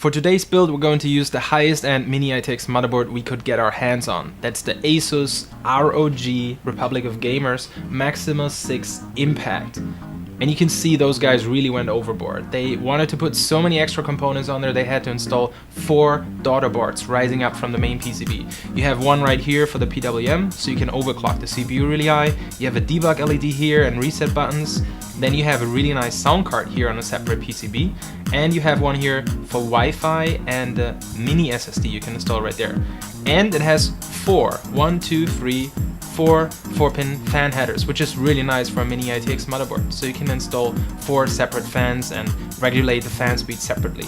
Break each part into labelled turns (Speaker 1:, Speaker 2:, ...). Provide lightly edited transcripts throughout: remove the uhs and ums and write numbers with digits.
Speaker 1: For today's build, we're going to use the highest end mini ITX motherboard we could get our hands on. That's the Asus ROG Republic of Gamers Maximus 6 Impact. And you can see those guys really went overboard. They wanted to put so many extra components on there, they had to install 4 daughter boards rising up from the main PCB. You have one right here for the PWM, so you can overclock the CPU really high. You have a debug LED here and reset buttons. Then you have a really nice sound card here on a separate PCB. And you have one here for Wi-Fi and a mini SSD you can install right there. And it has 4 4-pin fan headers, which is really nice for a mini ITX motherboard. So you can install 4 separate fans and regulate the fan speed separately.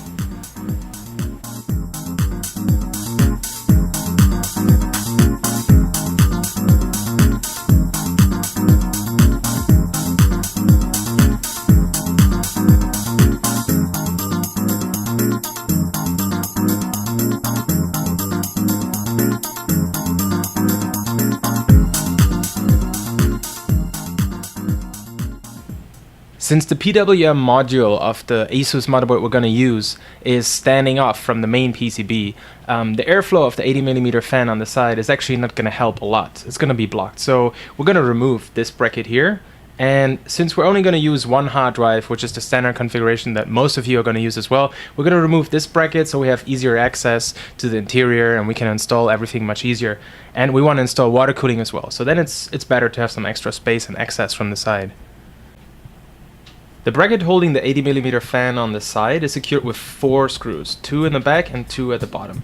Speaker 1: Since the PWM module of the Asus motherboard we're going to use is standing off from the main PCB, the airflow of the 80mm fan on the side is actually not going to help a lot. It's going to be blocked. So we're going to remove this bracket here. And since we're only going to use one hard drive, which is the standard configuration that most of you are going to use as well, we're going to remove this bracket so we have easier access to the interior and we can install everything much easier. And we want to install water cooling as well. So then it's better to have some extra space and access from the side. The bracket holding the 80mm fan on the side is secured with 4 screws, 2 in the back and 2 at the bottom.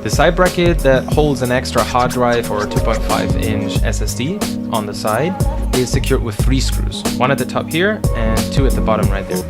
Speaker 1: The side bracket that holds an extra hard drive or 2.5-inch SSD on the side is secured with 3 screws, 1 at the top here and 2 at the bottom right there.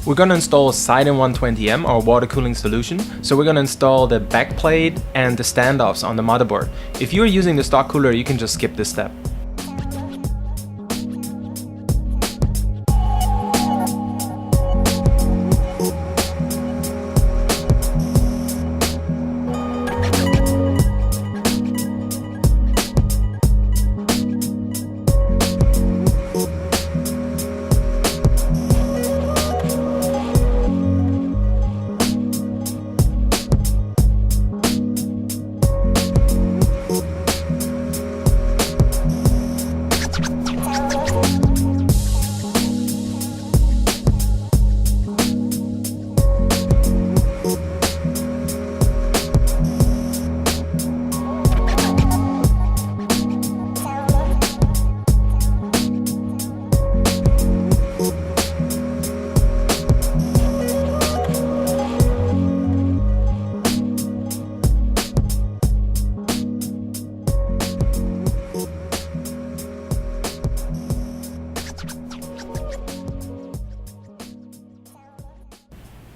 Speaker 1: We're going to install Sidon 120M, our water cooling solution. So we're going to install the backplate and the standoffs on the motherboard. If you're using the stock cooler, you can just skip this step.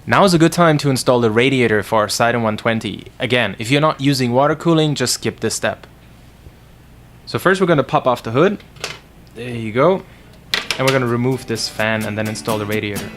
Speaker 1: Now is a good time to install the radiator for our Sidon 120. Again, if you're not using water cooling, just skip this step. So first we're going to pop off the hood. There you go. And we're going to remove this fan and then install the radiator.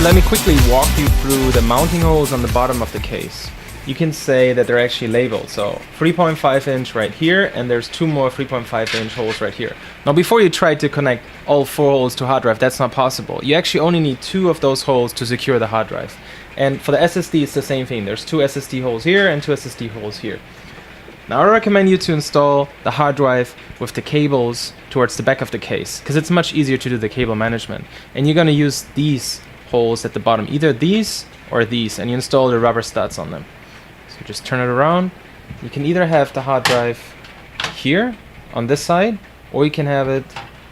Speaker 1: let me quickly walk you through the mounting holes on the bottom of the case. You can say that they're actually labeled. So 3.5 inch right here, and there's 2 more 3.5 inch holes right here. Now before you try to connect all 4 holes to hard drive, that's not possible. You actually only need 2 of those holes to secure the hard drive. And for the SSD, it's the same thing. There's 2 SSD holes here and 2 SSD holes here. Now I recommend you to install the hard drive with the cables towards the back of the case, because it's much easier to do the cable management. And you're going to use these holes at the bottom, either these or these, and you install the rubber studs on them. So just turn it around. You can either have the hard drive here on this side, or you can have it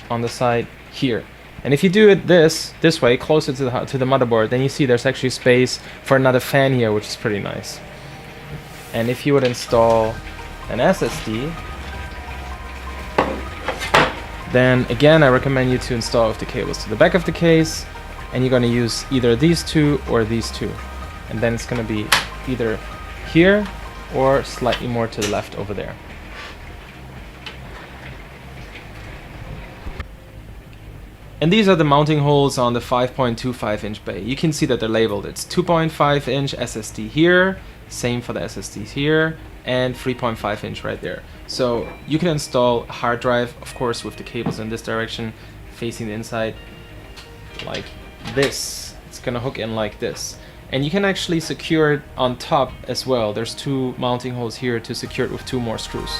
Speaker 1: on the side here. And if you do it this way, closer to the motherboard, then you see there's actually space for another fan here, which is pretty nice. And if you would install an SSD, then again I recommend you to install with the cables to the back of the case, and you're going to use either these 2 or these 2, and then it's going to be either here or slightly more to the left over there. And these are the mounting holes on the 5.25 inch bay. You can see that they're labeled. It's 2.5 inch SSD here, same for the SSDs here, and 3.5 inch right there. So you can install a hard drive, of course, with the cables in this direction, facing the inside, like this. It's gonna hook in like this. And you can actually secure it on top as well. There's 2 mounting holes here to secure it with 2 more screws.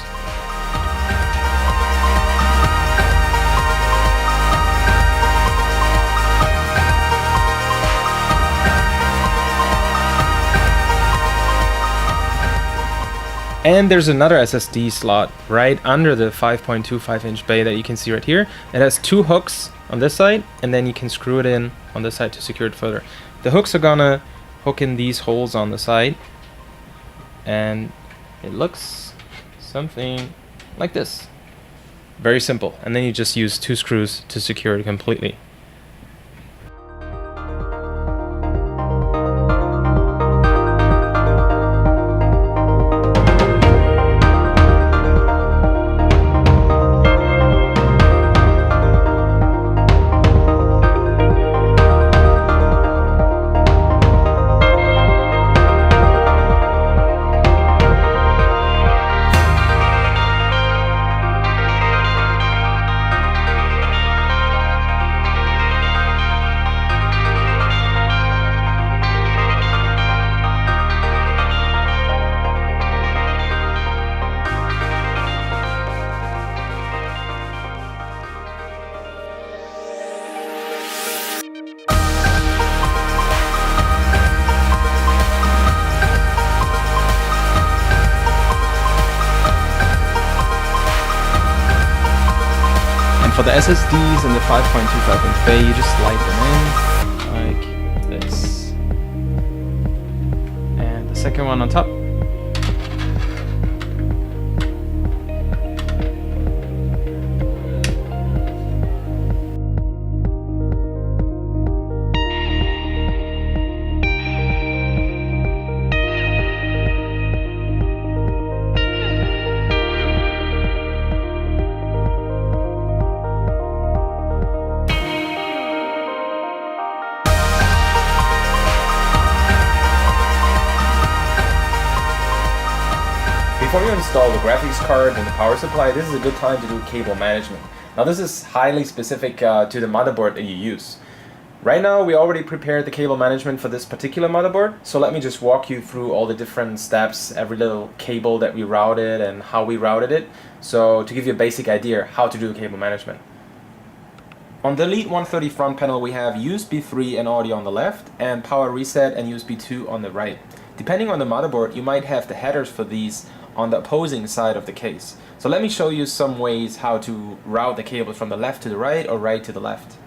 Speaker 1: And there's another SSD slot right under the 5.25 inch bay that you can see right here. It has 2 hooks on this side, and then you can screw it in on this side to secure it further. The hooks are gonna hook in these holes on the side, and it looks something like this. Very simple. And then you just use 2 screws to secure it completely. For the SSDs in the 5.25 inch bay, you just slide them in like this. And the second one on top. Before you install the graphics card and the power supply, this is a good time to do cable management. Now this is highly specific to the motherboard that you use. Right now we already prepared the cable management for this particular motherboard, so let me just walk you through all the different steps, every little cable that we routed and how we routed it, so to give you a basic idea how to do cable management. On the Elite 130 front panel we have USB 3 and audio on the left, and power reset and USB 2 on the right. Depending on the motherboard, you might have the headers for these on the opposing side of the case. So let me show you some ways how to route the cables from the left to the right or right to the left.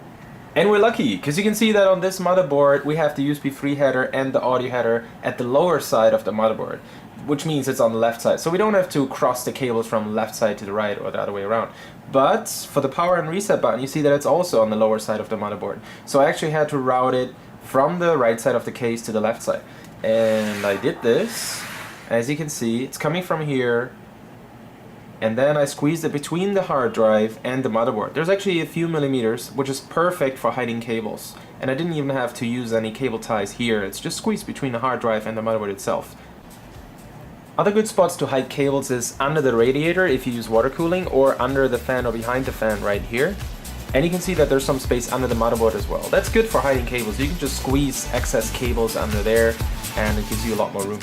Speaker 1: And we're lucky, because you can see that on this motherboard we have the USB 3 header and the audio header at the lower side of the motherboard, which means it's on the left side. So we don't have to cross the cables from left side to the right or the other way around. But for the power and reset button, you see that it's also on the lower side of the motherboard. So I actually had to route it from the right side of the case to the left side. And I did this. As you can see, it's coming from here, and then I squeezed it between the hard drive and the motherboard. There's actually a few millimeters, which is perfect for hiding cables. and I didn't even have to use any cable ties here. It's just squeezed between the hard drive and the motherboard itself. Other good spots to hide cables is under the radiator if you use water cooling, or under the fan or behind the fan right here. And you can see that there's some space under the motherboard as well. That's good for hiding cables. You can just squeeze excess cables under there and it gives you a lot more room.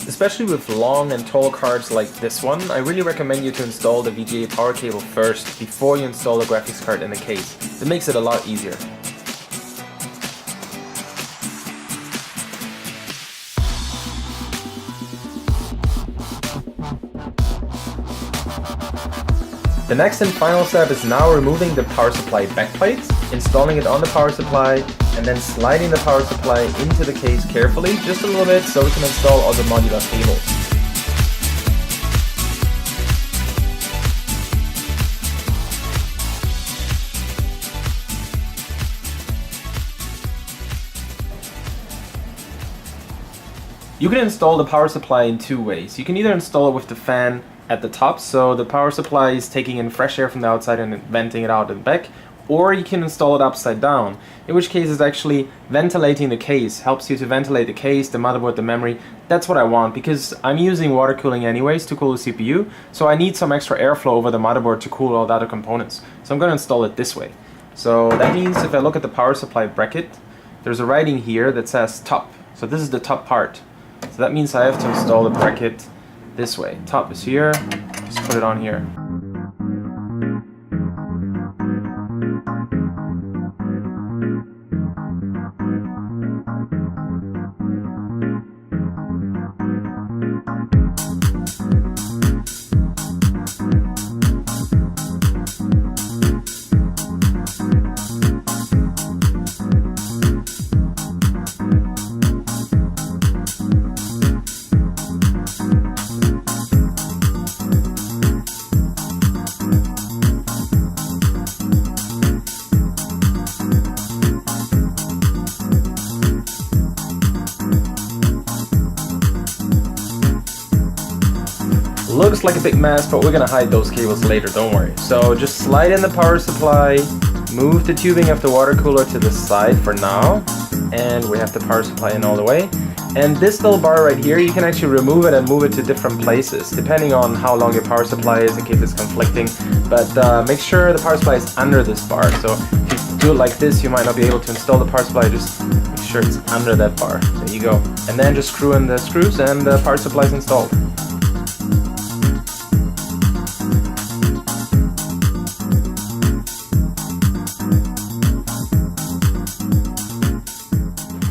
Speaker 1: Especially with long and tall cards like this one, I really recommend you to install the VGA power cable first before you install the graphics card in the case. It makes it a lot easier. The next and final step is now removing the power supply backplate, installing it on the power supply, and then sliding the power supply into the case carefully, just a little bit, so we can install all the modular cables. You can install the power supply in two ways. You can either install it with the fan at the top, so the power supply is taking in fresh air from the outside and venting it out and back, or you can install it upside down, in which case it's actually ventilating the case, helps you to ventilate the case, the motherboard, the memory. That's what I want, because I'm using water cooling anyways to cool the CPU, so I need some extra airflow over the motherboard to cool all the other components. So I'm going to install it this way. So that means if I look at the power supply bracket, there's a writing here that says top. So this is the top part. So that means I have to install the bracket this way. Top is here, just put it on here. Looks like a big mess, but we're gonna hide those cables later, don't worry. So just slide in the power supply, move the tubing of the water cooler to the side for now, and we have the power supply in all the way. And this little bar right here, you can actually remove it and move it to different places, depending on how long your power supply is, in case it's conflicting. But make sure the power supply is under this bar. So if you do it like this, you might not be able to install the power supply. Just make sure it's under that bar. There you go. And then just screw in the screws and the power supply is installed.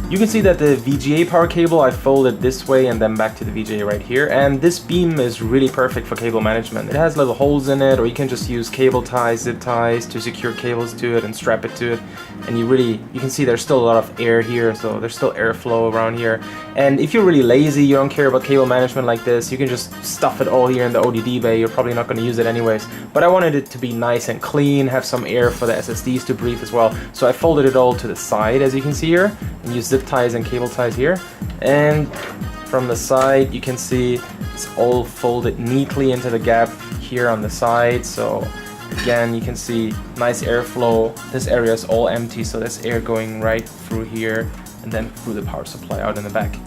Speaker 1: You can see that the VGA power cable I folded this way and then back to the VGA right here, and this beam is really perfect for cable management. It has little holes in it, or you can just use cable ties, zip ties to secure cables to it and strap it to it, and you can see there's still a lot of air here, so there's still airflow around here. And if you're really lazy, you don't care about cable management like this, you can just stuff it all here in the ODD bay. You're probably not going to use it anyways, but I wanted it to be nice and clean, have some air for the SSDs to breathe as well, so I folded it all to the side, as you can see here, and used zip ties and cable ties here. And from the side you can see it's all folded neatly into the gap here on the side. So again, you can see nice airflow. This area is all empty, so there's air going right through here and then through the power supply out in the back.